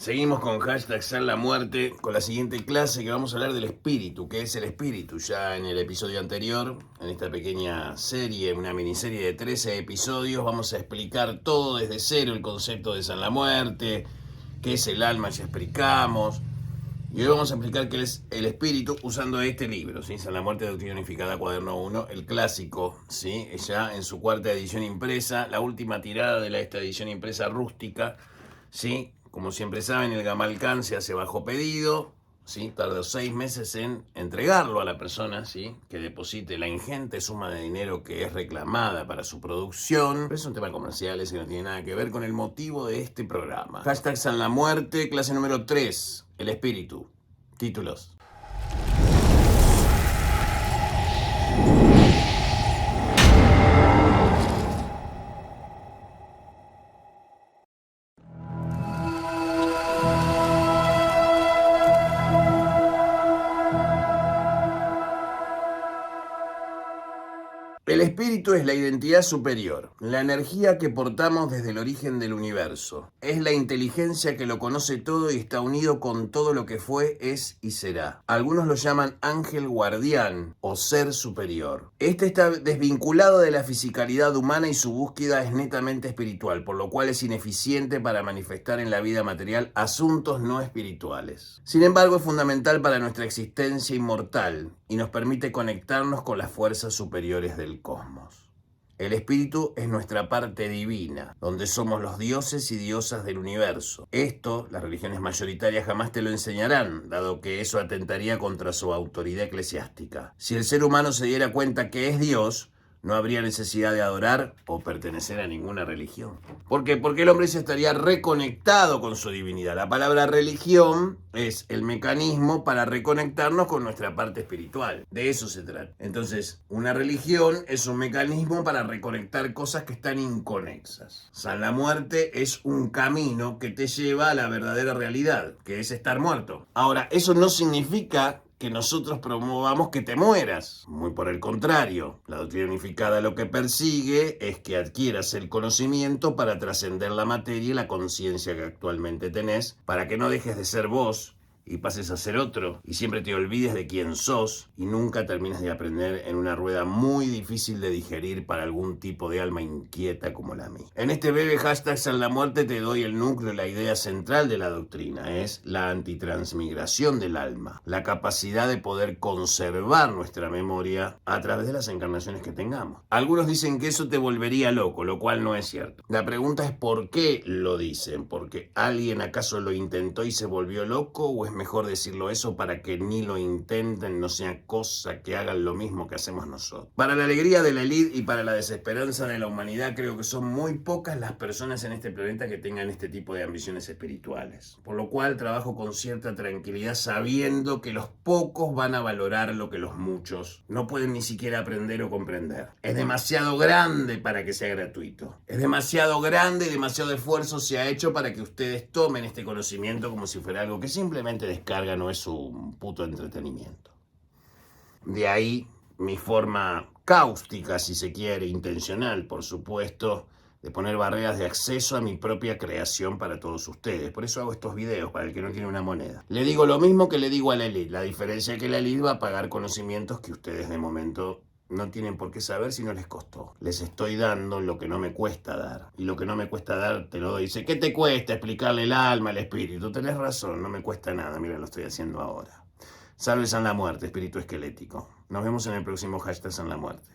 Seguimos con hashtag San la Muerte, con la siguiente clase que vamos a hablar del espíritu. ¿Qué es el espíritu? Ya en el episodio anterior, en esta pequeña serie, una miniserie de 13 episodios, vamos a explicar todo desde cero, el concepto de San la Muerte, qué es el alma, ya explicamos. Y hoy vamos a explicar qué es el espíritu usando este libro, ¿sí? San la Muerte, Doctrina Unificada, cuaderno 1, el clásico, ¿sí? Ya en su cuarta edición impresa, la última tirada de esta edición impresa rústica, ¿sí? Como siempre saben, el Gamalcán se hace bajo pedido, ¿sí? Tardó 6 meses en entregarlo a la persona, ¿sí? Que deposite la ingente suma de dinero que es reclamada para su producción. Pero es un tema comercial, ese que no tiene nada que ver con el motivo de este programa. Hashtag San la Muerte, clase número 3, el espíritu. Títulos. El espíritu es la identidad superior, la energía que portamos desde el origen del universo. Es la inteligencia que lo conoce todo y está unido con todo lo que fue, es y será. Algunos lo llaman ángel guardián o ser superior. Este está desvinculado de la fisicalidad humana y su búsqueda es netamente espiritual, por lo cual es ineficiente para manifestar en la vida material asuntos no espirituales. Sin embargo, es fundamental para nuestra existencia inmortal y nos permite conectarnos con las fuerzas superiores del cosmos. El espíritu es nuestra parte divina, donde somos los dioses y diosas del universo. Esto, las religiones mayoritarias jamás te lo enseñarán, dado que eso atentaría contra su autoridad eclesiástica. Si el ser humano se diera cuenta que es Dios, no habría necesidad de adorar o pertenecer a ninguna religión. ¿Por qué? Porque el hombre se estaría reconectado con su divinidad. La palabra religión es el mecanismo para reconectarnos con nuestra parte espiritual. De eso se trata. Entonces, una religión es un mecanismo para reconectar cosas que están inconexas. San la Muerte es un camino que te lleva a la verdadera realidad, que es estar muerto. Ahora, eso no significa que nosotros promovamos que te mueras. Muy por el contrario, la doctrina unificada lo que persigue es que adquieras el conocimiento para trascender la materia y la conciencia que actualmente tenés, para que no dejes de ser vos y pases a ser otro, y siempre te olvides de quién sos y nunca termines de aprender en una rueda muy difícil de digerir para algún tipo de alma inquieta como la mía. En este breve hashtag San la Muerte te doy el núcleo, la idea central de la doctrina, es la antitransmigración del alma, la capacidad de poder conservar nuestra memoria a través de las encarnaciones que tengamos. Algunos dicen que eso te volvería loco, lo cual no es cierto. La pregunta es ¿por qué lo dicen? ¿Porque alguien acaso lo intentó y se volvió loco o es mejor decirlo eso para que ni lo intenten, no sea cosa que hagan lo mismo que hacemos nosotros? Para la alegría de la élite y para la desesperanza de la humanidad, creo que son muy pocas las personas en este planeta que tengan este tipo de ambiciones espirituales. Por lo cual trabajo con cierta tranquilidad sabiendo que los pocos van a valorar lo que los muchos no pueden ni siquiera aprender o comprender. Es demasiado grande para que sea gratuito. Es demasiado grande y demasiado esfuerzo se ha hecho para que ustedes tomen este conocimiento como si fuera algo que simplemente descarga, no es un puto entretenimiento. De ahí mi forma cáustica, si se quiere, intencional, por supuesto, de poner barreras de acceso a mi propia creación para todos ustedes. Por eso hago estos videos, para el que no tiene una moneda. Le digo lo mismo que le digo a la élite. La diferencia es que la élite va a pagar conocimientos que ustedes de momento no tienen por qué saber si no les costó. Les estoy dando lo que no me cuesta dar. Y lo que no me cuesta dar te lo doy. Dice, ¿qué te cuesta explicarle el alma, el espíritu? Tenés razón, no me cuesta nada. Mira, lo estoy haciendo ahora. Salve San la Muerte, espíritu esquelético. Nos vemos en el próximo hashtag San la Muerte.